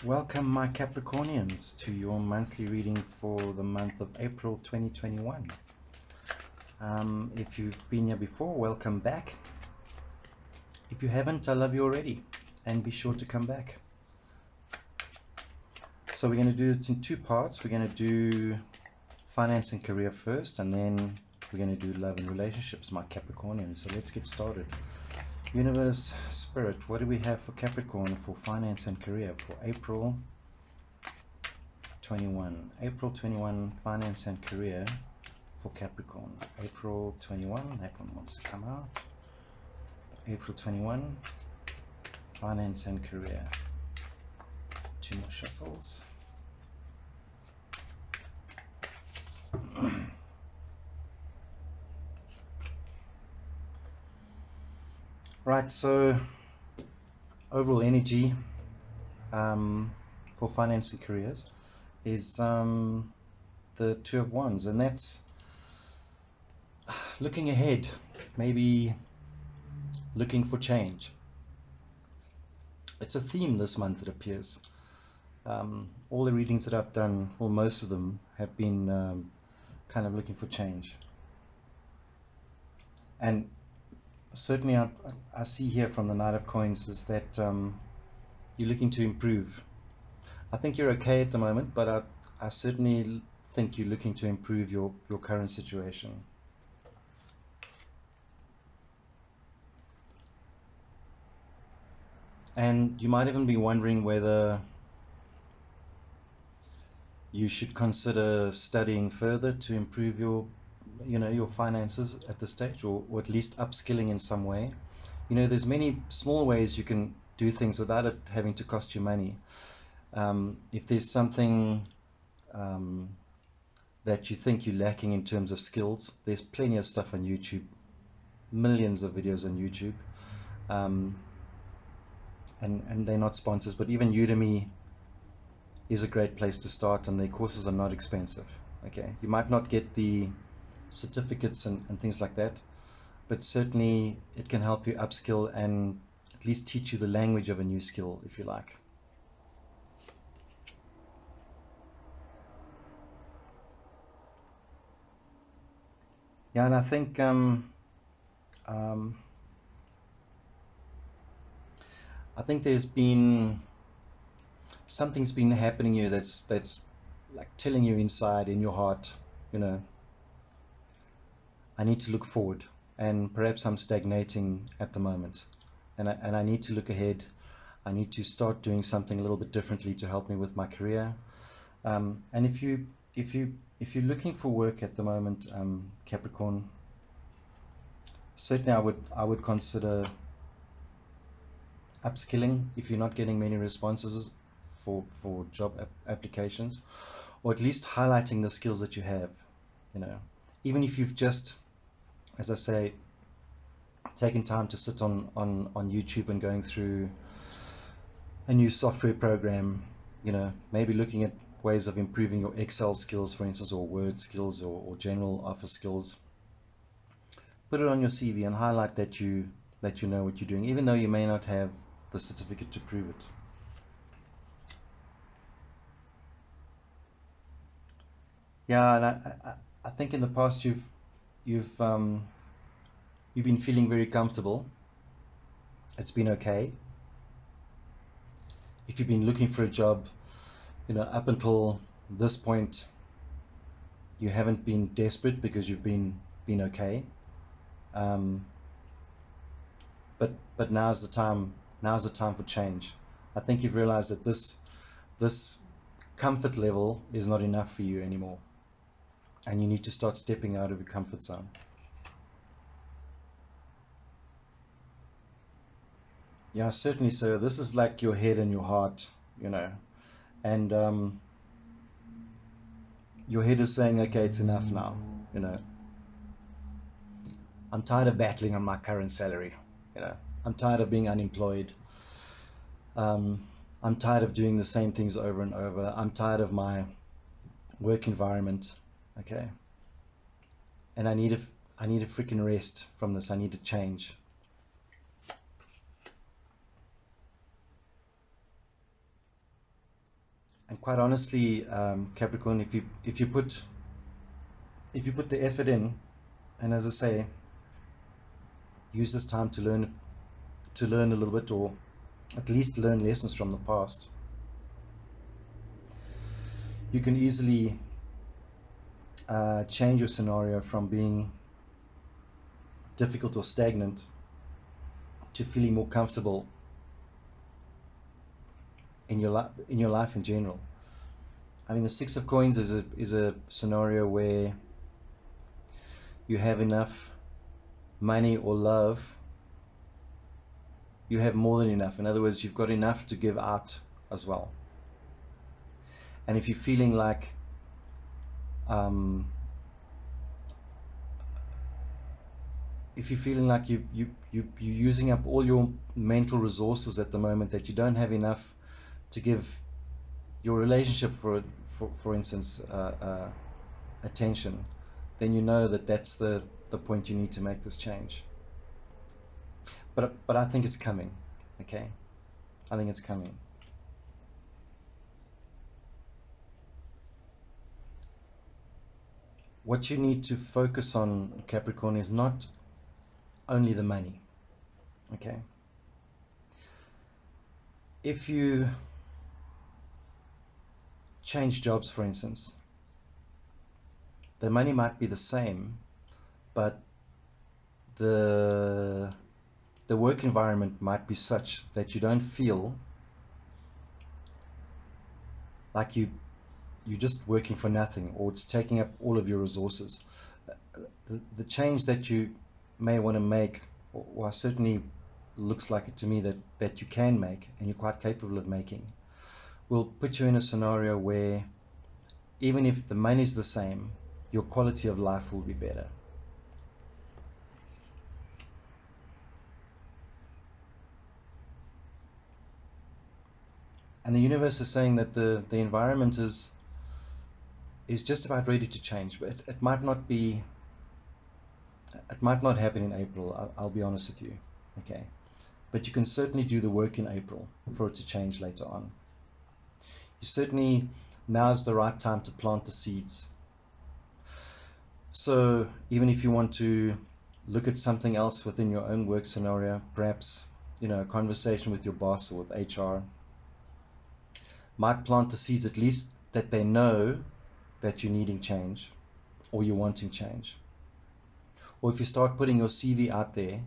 Welcome, my Capricornians, to your monthly reading for the month of April 2021. If you've been here before, welcome back. If you haven't, I love you already, and be sure to come back. So we're going to do it in two parts. We're going to do finance and career first, and then we're going to do love and relationships, my Capricornians. So let's get started. Universe, Spirit, what do we have for Capricorn for finance and career for April 21? April 21, finance and career for Capricorn. April 21, that one wants to come out. April 21, finance and career. Two more shuffles. Right, so overall energy for finance and careers is the Two of Wands, and that's looking ahead, maybe looking for change. It's a theme this month, it appears. All the readings that I've done, or most of them, have been kind of looking for change. And certainly I see here from the Knight of Coins is that you're looking to improve. I think you're okay at the moment, but I certainly think you're looking to improve your current situation. And you might even be wondering whether you should consider studying further to improve your finances at this stage, or at least upskilling in some way. There's many small ways you can do things without it having to cost you money. If there's something that you think you're lacking in terms of skills, there's plenty of stuff on YouTube, millions of videos on YouTube, and they're not sponsors, but even Udemy is a great place to start, and their courses are not expensive. Okay, you might not get the certificates and things like that, but certainly it can help you upskill and at least teach you the language of a new skill, if you like. Yeah, and I think there's been something's been happening here that's like telling you inside in your heart, I need to look forward, and perhaps I'm stagnating at the moment, and I need to look ahead. I need to start doing something a little bit differently to help me with my career. And if you're looking for work at the moment, Capricorn, certainly I would consider upskilling if you're not getting many responses for job applications, or at least highlighting the skills that you have. Even if you've just, as I say, taken time to sit on YouTube and going through a new software program, maybe looking at ways of improving your Excel skills, for instance, or Word skills, or general office skills. Put it on your CV and highlight that you know what you're doing, even though you may not have the certificate to prove it. Yeah, and I think in the past you've been feeling very comfortable. It's been okay. If you've been looking for a job, up until this point, you haven't been desperate because you've been okay. But now's the time for change. I think you've realized that this comfort level is not enough for you anymore, and you need to start stepping out of your comfort zone. Yeah, certainly. So this is like your head and your heart, and your head is saying, okay, it's enough now. I'm tired of battling on my current salary. I'm tired of being unemployed. I'm tired of doing the same things over and over. I'm tired of my work environment. Okay, and I need a freaking rest from this. I need to change. And quite honestly, Capricorn, if you put the effort in, and as I say, use this time to learn a little bit, or at least learn lessons from the past, you can easily change your scenario from being difficult or stagnant to feeling more comfortable in your life in general. I mean, the Six of Coins is a scenario where you have enough money or love. You have more than enough. In other words, you've got enough to give out as well. And if you're feeling like you're using up all your mental resources at the moment, that you don't have enough to give your relationship, for instance, attention, then you know that that's the point you need to make this change. But I think it's coming. Okay, I think it's coming. What you need to focus on, Capricorn, is not only the money. Okay, if you change jobs, for instance, the money might be the same, but the work environment might be such that you don't feel like you're just working for nothing, or it's taking up all of your resources. The change that you may want to make, or certainly looks like it to me that you can make, and you're quite capable of making, will put you in a scenario where even if the money's the same, your quality of life will be better. And the universe is saying that the environment is just about ready to change, but it might not be. It might not happen in April. I'll be honest with you, okay. But you can certainly do the work in April for it to change later on. You certainly, now's the right time to plant the seeds. So even if you want to look at something else within your own work scenario, perhaps, a conversation with your boss or with HR might plant the seeds, at least that they know that you're needing change or you're wanting change. Or if you start putting your CV out there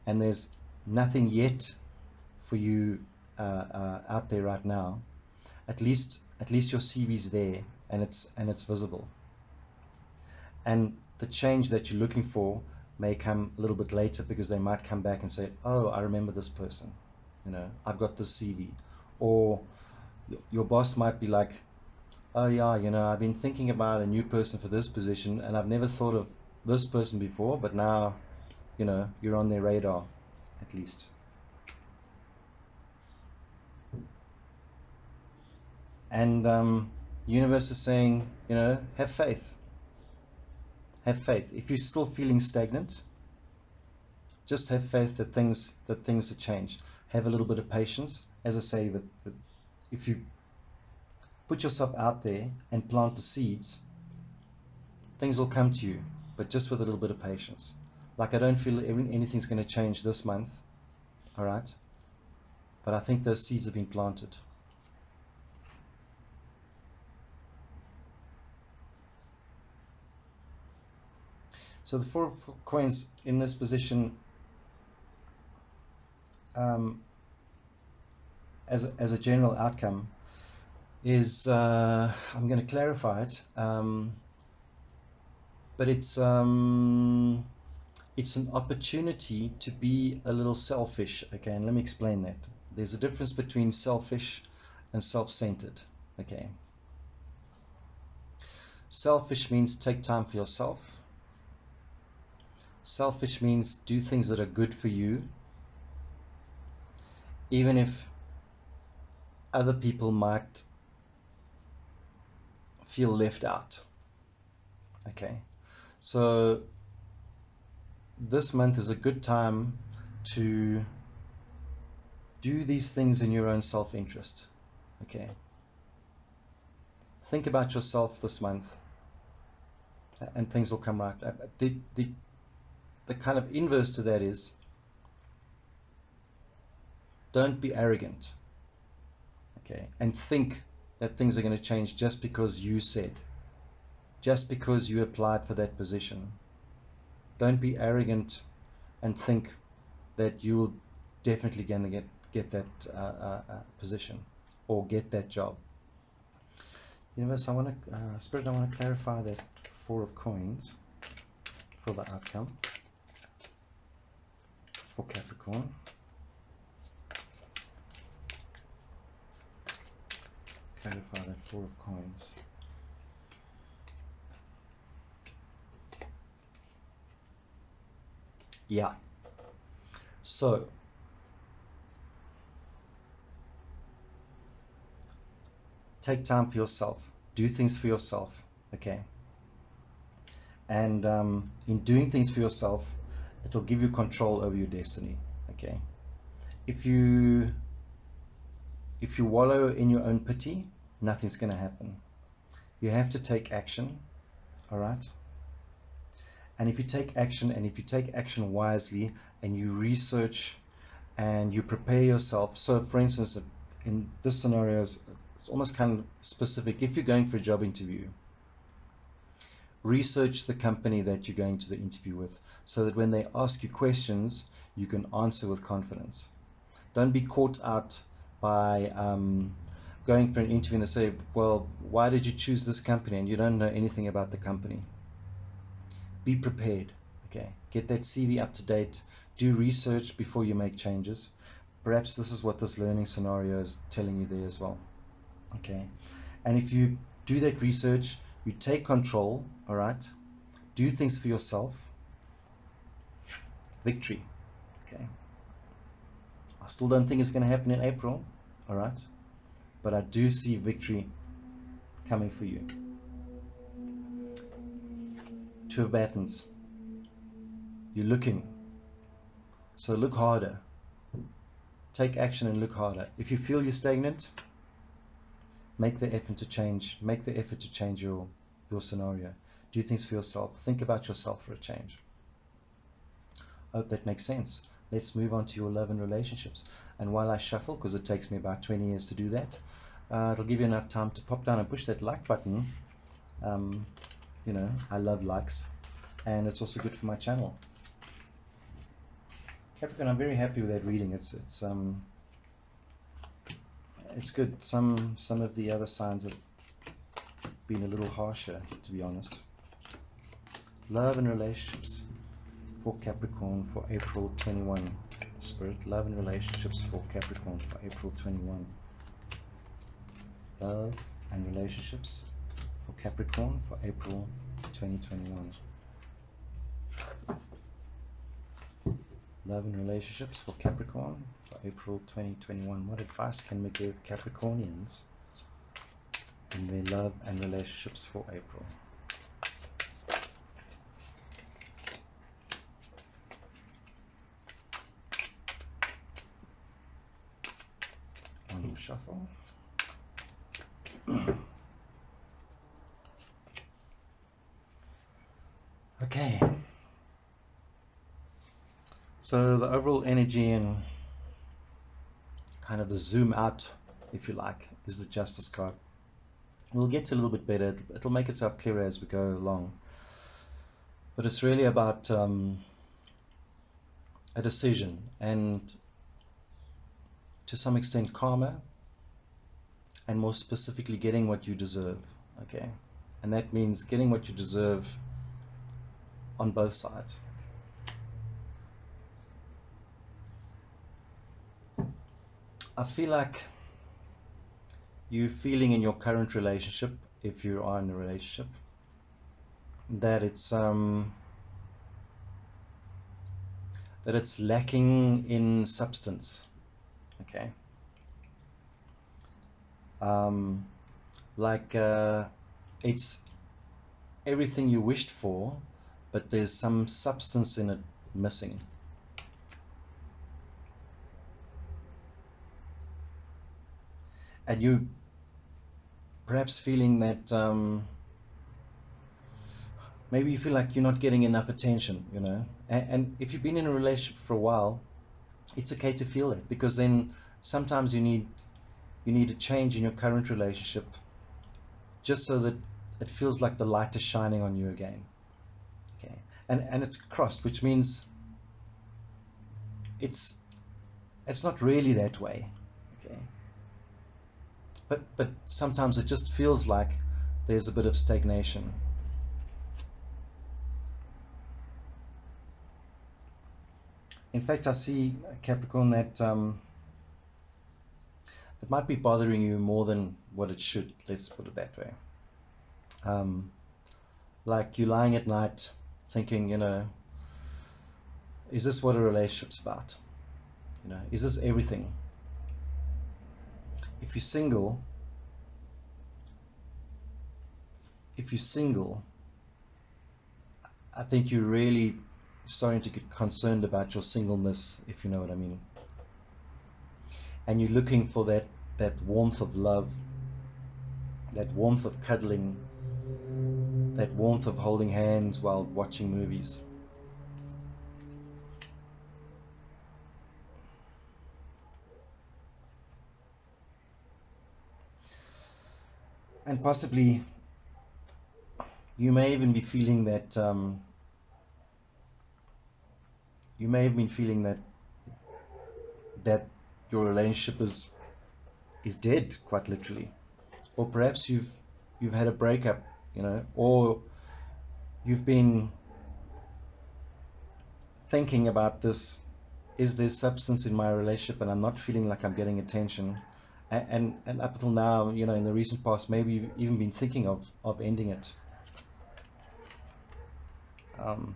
and there's nothing yet for you out there right now, at least your CV's there and it's visible. And the change that you're looking for may come a little bit later, because they might come back and say, oh, I remember this person, I've got this CV. Or your boss might be like, oh yeah, I've been thinking about a new person for this position and I've never thought of this person before, but now, you're on their radar, at least. And universe is saying, have faith. Have faith. If you're still feeling stagnant, just have faith that things will change. Have a little bit of patience. As I say, that if you put yourself out there and plant the seeds, things will come to you, but just with a little bit of patience. Like, I don't feel anything's going to change this month, all right? But I think those seeds have been planted. So the Four of Coins in this position, as a general outcome, is, I'm going to clarify it, but it's an opportunity to be a little selfish. Okay, and let me explain that. There's a difference between selfish and self-centered. Okay, selfish means take time for yourself. Selfish means do things that are good for you, even if other people might feel left out. Okay, so this month is a good time to do these things in your own self-interest. Okay, Think about yourself this month, and things will come right. The kind of inverse to that is, don't be arrogant, okay, and think that things are going to change just because you said, just because you applied for that position. Don't be arrogant and think that you'll definitely going to get that position or get that job. Universe, I want to, Spirit, I want to clarify that Four of Coins for the outcome for Capricorn. Clarify that Four of Coins. Yeah. So, take time for yourself. Do things for yourself, okay? And in doing things for yourself, it'll give you control over your destiny, okay? If you wallow in your own pity, nothing's going to happen. You have to take action, all right? And if you take action, and if you take action wisely, and you research and you prepare yourself. So for instance, in this scenario, it's almost kind of specific. If you're going for a job interview, research the company that you're going to the interview with, so that when they ask you questions, you can answer with confidence. Don't be caught out by going for an interview and they say, well, why did you choose this company? And you don't know anything about the company. Be prepared, okay? Get that CV up to date. Do research before you make changes. Perhaps this is what this learning scenario is telling you there as well, okay? And if you do that research, you take control, all right? Do things for yourself. Victory, okay? I still don't think it's going to happen in April, all right? But I do see victory coming for you. Two of Batons. You're looking. So look harder. Take action and look harder. If you feel you're stagnant, make the effort to change. Make the effort to change your scenario. Do things for yourself. Think about yourself for a change. I hope that makes sense. Let's move on to your love and relationships. And while I shuffle, because it takes me about 20 years to do that, it'll give you enough time to pop down and push that like button. You know, I love likes, and it's also good for my channel. Capricorn, I'm very happy with that reading. It's good. Some of the other signs have been a little harsher, to be honest. Love and relationships for Capricorn for April 21. Spirit, love and relationships for Capricorn for April 21. Love and relationships for Capricorn for April 2021. Love and relationships for Capricorn for April 2021. What advice can we give Capricornians in their love and relationships for April? On shuffle. Okay. So the overall energy and kind of the zoom out, if you like, is the Justice card. We'll get to a little bit better. It'll make itself clearer as we go along. But it's really about a decision and to some extent karma, and more specifically getting what you deserve, okay? And that means getting what you deserve on both sides. I feel like you're feeling in your current relationship, if you are in a relationship, that it's lacking in substance, okay? It's everything you wished for, but there's some substance in it missing. And perhaps feeling that maybe you feel like you're not getting enough attention, you know. And if you've been in a relationship for a while, it's okay to feel it, because then sometimes you need a change in your current relationship, just so that it feels like the light is shining on you again. Okay, and it's crossed, which means it's not really that way. Okay, but sometimes it just feels like there's a bit of stagnation. In fact, I see, Capricorn, that it might be bothering you more than what it should. Let's put it that way. Like you're lying at night thinking, you know, is this what a relationship's about? You know, is this everything? If you're single, I think you're really starting to get concerned about your singleness, if you know what I mean. And you're looking for that warmth of love, that warmth of cuddling, that warmth of holding hands while watching movies. And possibly you may even be feeling that you may have been feeling that your relationship is dead, quite literally. Or perhaps you've had a breakup, you know, or you've been thinking about this: is there substance in my relationship and I'm not feeling like I'm getting attention? And up until now, you know, in the recent past, maybe you've even been thinking of ending it. Um,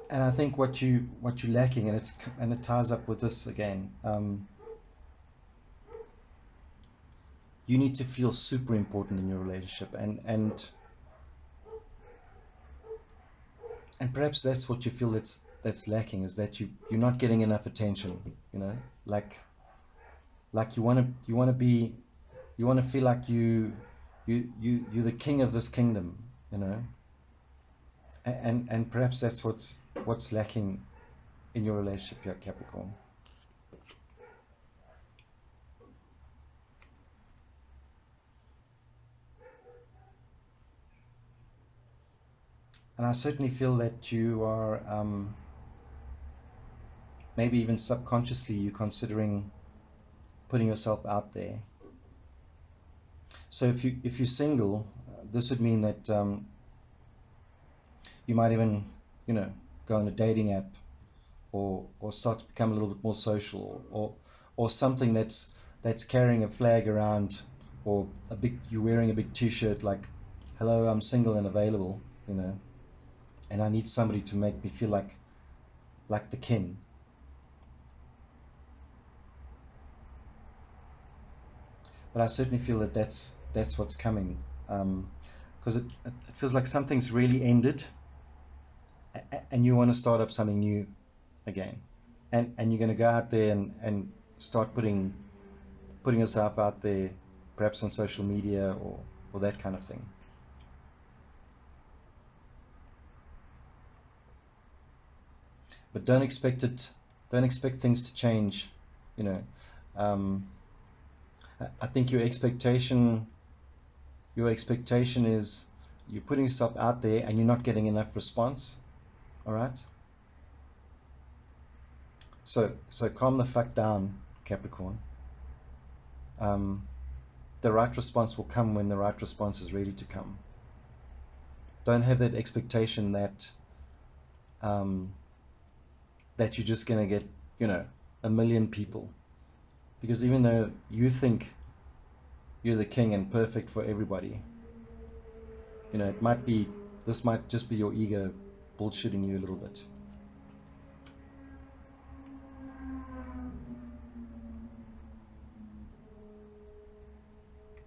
and I think what you're lacking, and it ties up with this again. You need to feel super important in your relationship, and perhaps that's what you feel that's lacking, is that you're not getting enough attention. You know, like you want to be, you want to feel like you're the king of this kingdom. You know, and perhaps that's what's lacking in your relationship here, Capricorn. And I certainly feel that you are, maybe even subconsciously, you're considering putting yourself out there. So if you're single, this would mean that you might even, you know, go on a dating app, or start to become a little bit more social, or something that's carrying a flag around, or you're wearing a big T-shirt like, "Hello, I'm single and available," you know, and I need somebody to make me feel like the king. But I certainly feel that that's what's coming, because it feels like something's really ended, and you want to start up something new again, and you're going to go out there and start putting yourself out there, perhaps on social media, or that kind of thing. But don't expect things to change, you know. um, I think your expectation is you're putting yourself out there and you're not getting enough response. All right, so calm the fuck down, Capricorn. um, the right response will come when the right response is ready to come. Don't have that expectation um, that you're just going to get, you know, a million people, because even though you think you're the king and perfect for everybody, you know, this might just be your ego bullshitting you a little bit.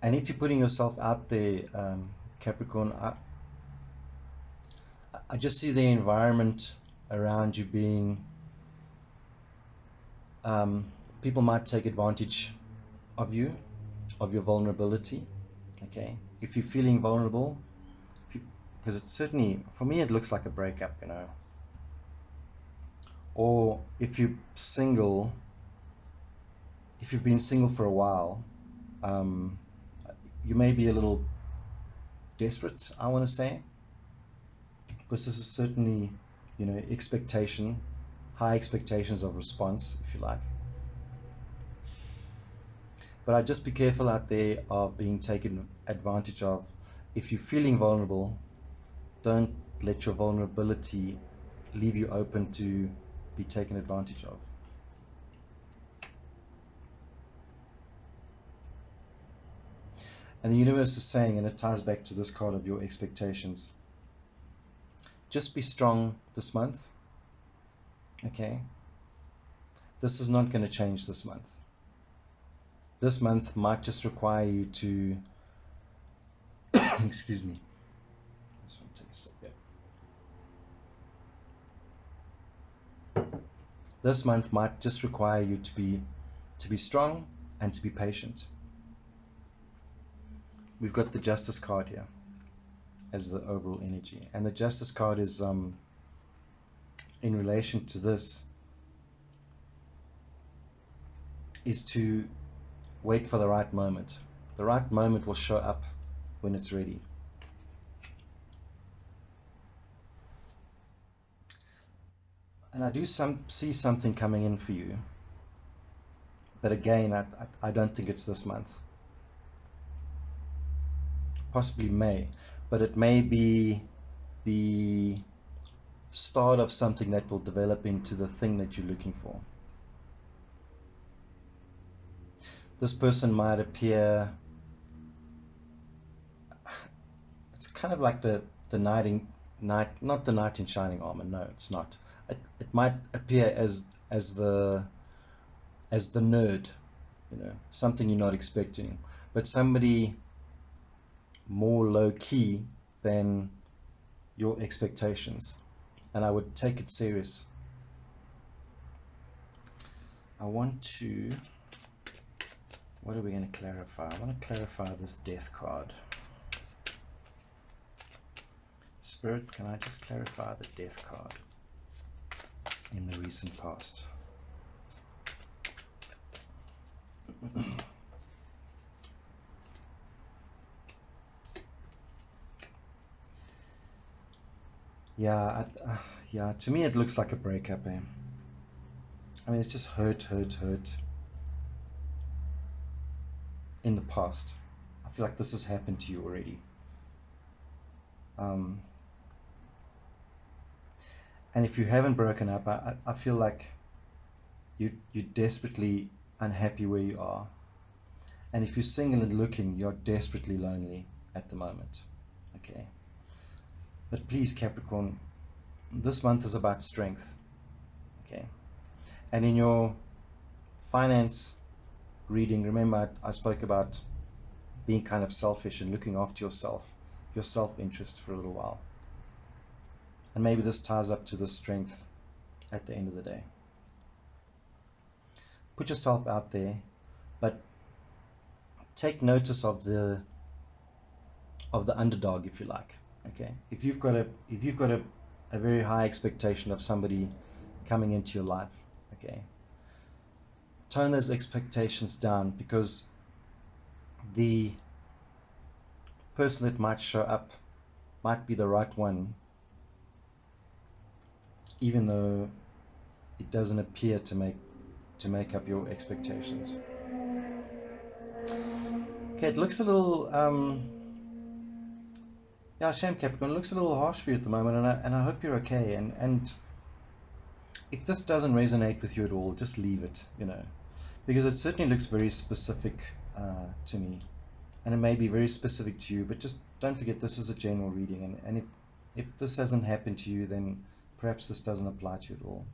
And if you're putting yourself out there, Capricorn, I just see the environment around you being People might take advantage of you, of your vulnerability. Okay, if you're feeling vulnerable, because it's certainly, for me, it looks like a breakup, you know. Or if you're single, if you've been single for a while, you may be a little desperate, I want to say, because this is certainly, you know, high expectations of response, if you like. But I'd just be careful out there of being taken advantage of. If you're feeling vulnerable, don't let your vulnerability leave you open to be taken advantage of. And the universe is saying, and it ties back to this card of your expectations, just be strong this month. Okay? This is not going to change this month. This month might just require you to excuse me. I just want to take a sip here. This month might just require you to be strong and to be patient. We've got the Justice card here as the overall energy, and the Justice card is in relation to this is to wait for the right moment. The right moment will show up when it's ready. And I do see something coming in for you, but again, I don't think it's this month. Possibly May, but it may be the start of something that will develop into the thing that you're looking for. This person might appear, it's kind of like the knight, not the knight in shining armor. No, it's not. It might appear as the nerd, you know, something you're not expecting, but somebody more low key than your expectations, and I would take it serious. What are we going to clarify? I want to clarify this death card. Spirit, can I just clarify the death card in the recent past? Yeah, to me it looks like a breakup, eh? I mean, it's just hurt in the past. I feel like this has happened to you already. And if you haven't broken up, I feel like you're desperately unhappy where you are. And if you're single and looking, you're desperately lonely at the moment. Okay. But please, Capricorn, this month is about strength. Okay. And in your finance reading, remember I spoke about being kind of selfish and looking after yourself, your self-interest for a little while. And maybe this ties up to the strength at the end of the day. Put yourself out there, but take notice of the underdog, if you like. Okay, if you've got a very high expectation of somebody coming into your life, okay, tone those expectations down, because the person that might show up might be the right one, even though it doesn't appear to make up your expectations. Okay, it looks a little yeah, shame, Capricorn. It looks a little harsh for you at the moment, and I hope you're okay. And if this doesn't resonate with you at all, just leave it, you know, because it certainly looks very specific to me, and it may be very specific to you. But just don't forget, this is a general reading, and if this hasn't happened to you, then perhaps this doesn't apply to you at all.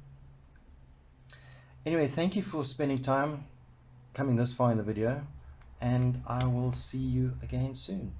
Anyway, thank you for spending time coming this far in the video, and I will see you again soon.